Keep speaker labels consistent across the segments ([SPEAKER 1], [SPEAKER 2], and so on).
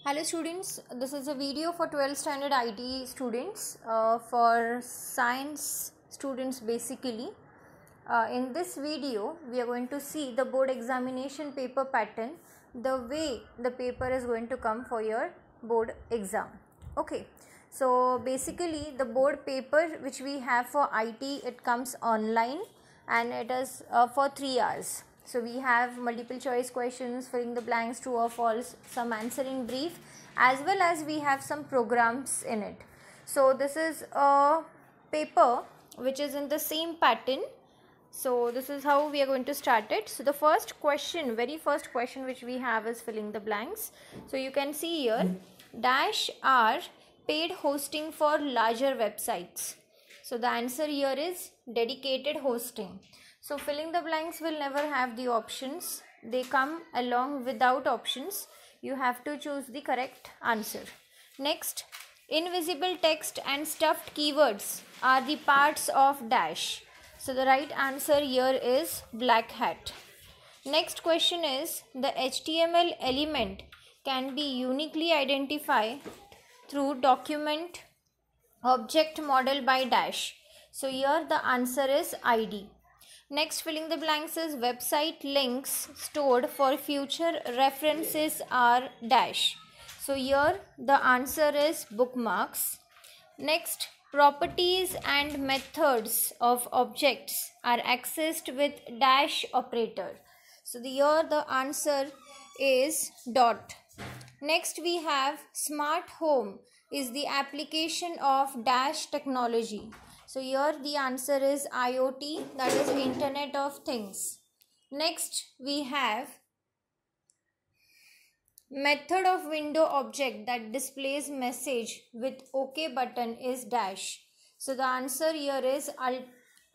[SPEAKER 1] Hello students, this is a video for 12th standard IT students, for science students basically. In this video, we are going to see the board examination paper pattern, the way the paper is going to come for your board exam. Okay, so basically the board paper which we have for IT, it comes online and it is for 3 hours. So we have multiple choice questions, filling the blanks, true or false, some answering brief, as well as we have some programs in it. So this is a paper which is in the same pattern. So this is how we are going to start it. So the very first question which we have is filling the blanks. So you can see here, dash are paid hosting for larger websites. So the answer here is dedicated hosting. So filling the blanks will never have the options. They come along without options. You have to choose the correct answer. Next, invisible text and stuffed keywords are the parts of dash. So the right answer here is black hat. Next question is, the HTML element can be uniquely identified through document object model by dash. So here the answer is ID. Next, filling the blanks is website links stored for future references are dash. So here the answer is bookmarks. Next, properties and methods of objects are accessed with dash operator. So here the answer is dot. Next we have smart home is the application of dash technology. So here the answer is IoT, that is Internet of Things. Next we have method of window object that displays message with OK button is dash. So the answer here is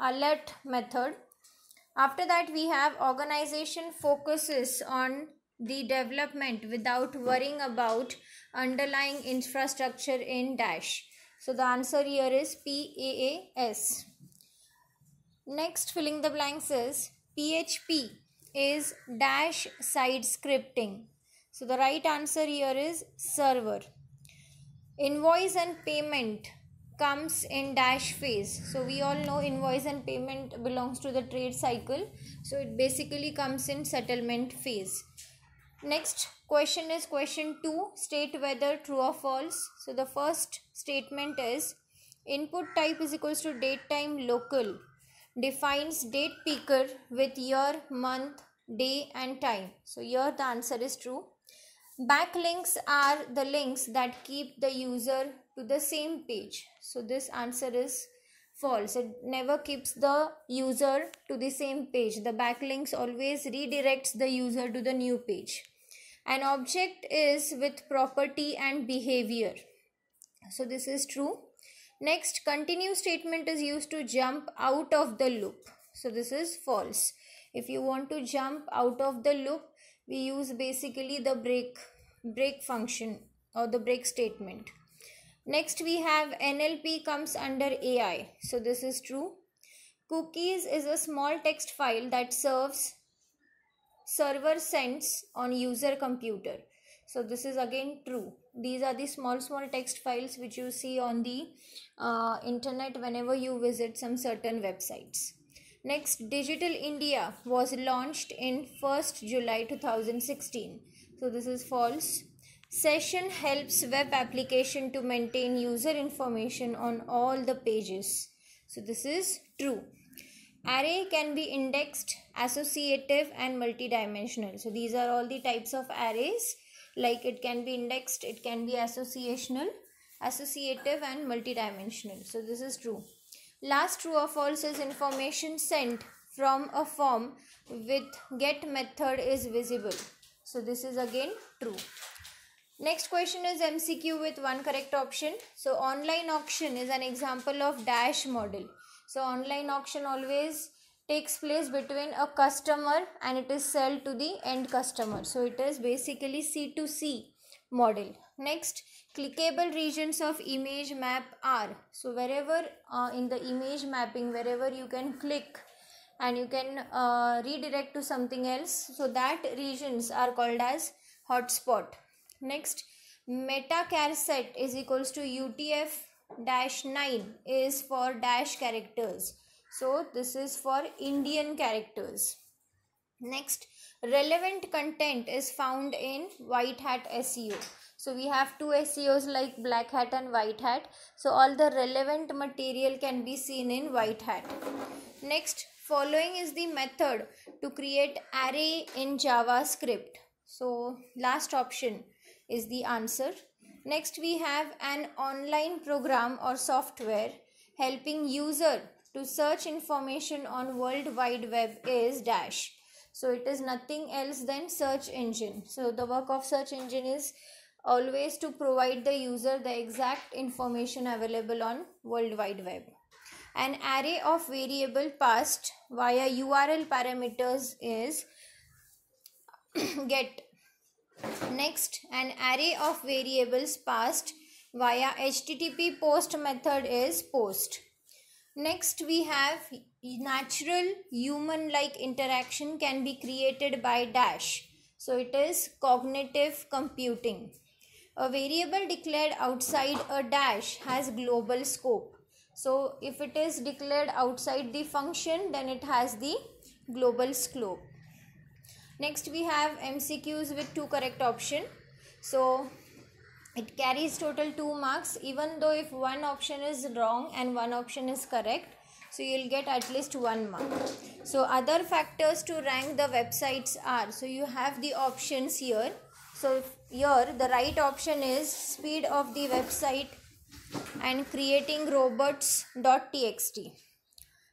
[SPEAKER 1] alert method. After that we have organization focuses on the development without worrying about underlying infrastructure in dash. So the answer here is PAAS. Next, filling the blanks is PHP is dash side scripting. So the right answer here is server. Invoice and payment comes in dash phase. So we all know invoice and payment belongs to the trade cycle. So it basically comes in settlement phase. Next question is question 2. State whether true or false. So the first statement is input type is equals to date time local. Defines date picker with year, month, day and time. So here the answer is true. Backlinks are the links that keep the user to the same page. So this answer is false. It never keeps the user to the same page. The backlinks always redirects the user to the new page. An object is with property and behavior. So this is true. Next, continue statement is used to jump out of the loop. So this is false. If you want to jump out of the loop, we use basically the break function or the break statement. Next we have NLP comes under AI. So this is true. Cookies is a small text file that server sends on user computer. So this is again true. These are the small text files which you see on the internet whenever you visit some certain websites. Next, Digital India was launched in 1st July 2016. So this is false. Session helps web application to maintain user information on all the pages. So this is true. Array can be indexed, associative and multidimensional. So these are all the types of arrays. Like it can be indexed, it can be associational, associative and multidimensional. So this is true. Last true or false is information sent from a form with get method is visible. So this is again true. Next question is MCQ with one correct option. So online auction is an example of dash model. So online auction always takes place between a customer and it is sold to the end customer. So it is basically C2C model. Next, clickable regions of image map are. So wherever in the image mapping, wherever you can click and you can redirect to something else, so that regions are called as hotspot. Next, Metachar set is equals to UTF dash 9 is for dash characters. So this is for Indian characters. Next, relevant content is found in white hat SEO. So we have two SEOs like black hat and white hat. So all the relevant material can be seen in white hat. Next, following is the method to create array in JavaScript. So last option is the answer. Next, we have an online program or software helping user to search information on World Wide Web is dash. So it is nothing else than search engine. So the work of search engine is always to provide the user the exact information available on World Wide Web. An array of variable passed via URL parameters is get. Next, an array of variables passed via HTTP post method is post. Next, we have natural human-like interaction can be created by dash. So it is cognitive computing. A variable declared outside a dash has global scope. So if it is declared outside the function, then it has the global scope. Next, we have MCQs with 2 correct option. So it carries total 2 marks, even though if one option is wrong and one option is correct, so you'll get at least 1 mark. So other factors to rank the websites are, so you have the options here. So here the right option is speed of the website and creating robots.txt.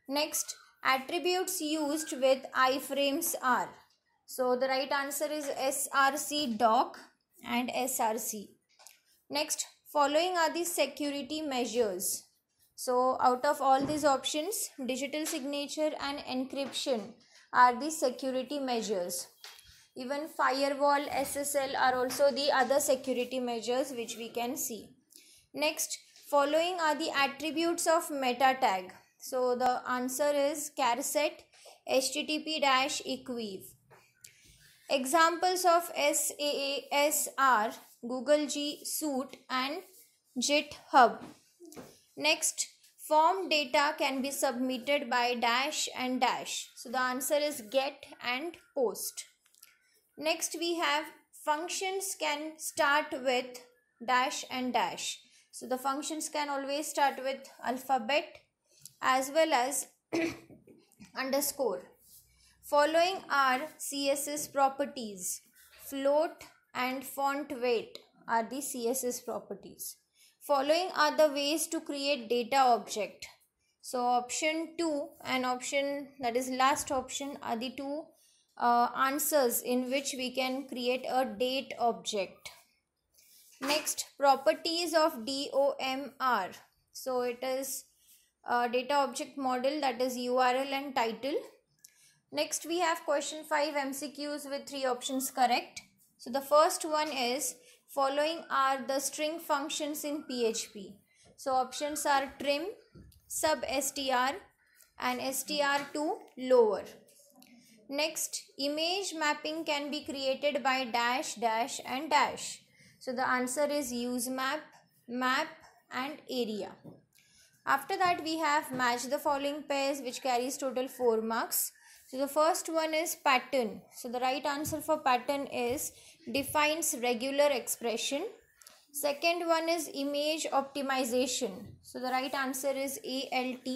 [SPEAKER 1] Next, attributes used with iframes are. So the right answer is src doc and src. Next, following are the security measures. So out of all these options, digital signature and encryption are the security measures. Even firewall, SSL are also the other security measures which we can see. Next, following are the attributes of meta tag. So the answer is charset, http-equiv. Examples of SaaS are Google G Suite and GitHub. Next, form data can be submitted by dash and dash. So the answer is get and post. Next, we have functions can start with dash and dash. So the functions can always start with alphabet as well as underscore. Following are CSS properties. Float and font weight are the CSS properties. Following are the ways to create data object. So option 2 and option, that is last option, are the two answers in which we can create a date object. Next, properties of DOM are. So it is a data object model, that is URL and title. Next, we have question 5 MCQs with 3 options correct. So the first one is, following are the string functions in PHP. So options are trim, substr and str to lower. Next, image mapping can be created by dash, dash and dash. So the answer is usemap, map and area. After that, we have match the following pairs which carries total 4 marks. So the first one is pattern. So the right answer for pattern is defines regular expression. Second one is image optimization. So the right answer is ALT.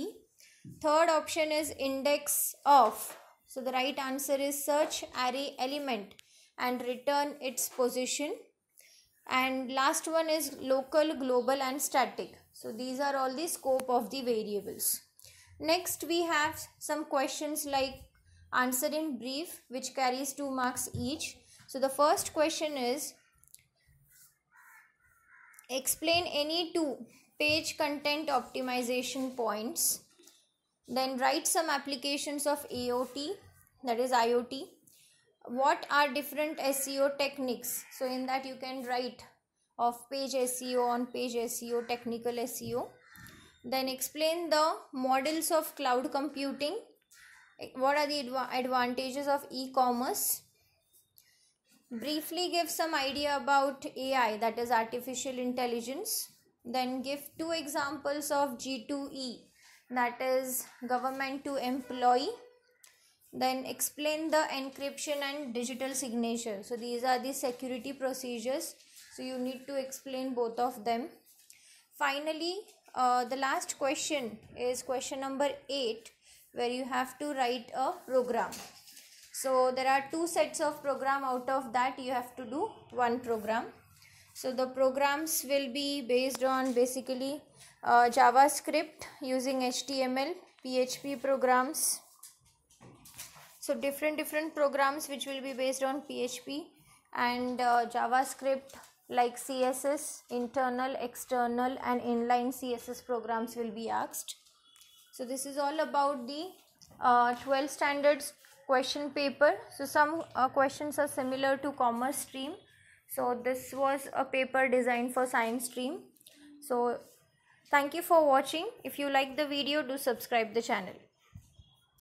[SPEAKER 1] Third option is index of. So the right answer is search array element and return its position. And last one is local, global and static. So these are all the scope of the variables. Next, we have some questions like answer in brief, which carries 2 marks each. So the first question is, explain any 2 page content optimization points. Then write some applications of AOT, that is IoT. What are different SEO techniques? So in that you can write off page SEO, on page SEO, technical SEO. Then explain the models of cloud computing. What are the advantages of e-commerce? briefly give some idea about AI, that is artificial intelligence. Then give two examples of G2E, that is government to employee. Then explain the encryption and digital signature. So these are the security procedures. So you need to explain both of them. Finally, the last question is question number 8, where you have to write a program. So there are two sets of program. Out of that you have to do one program. So the programs will be based on basically JavaScript using HTML, PHP programs. So different programs which will be based on PHP and JavaScript, like CSS, internal, external and inline CSS programs will be asked. So this is all about the 12 standards question paper. So some questions are similar to commerce stream. So this was a paper designed for science stream. So thank you for watching. If you like the video, do subscribe the channel.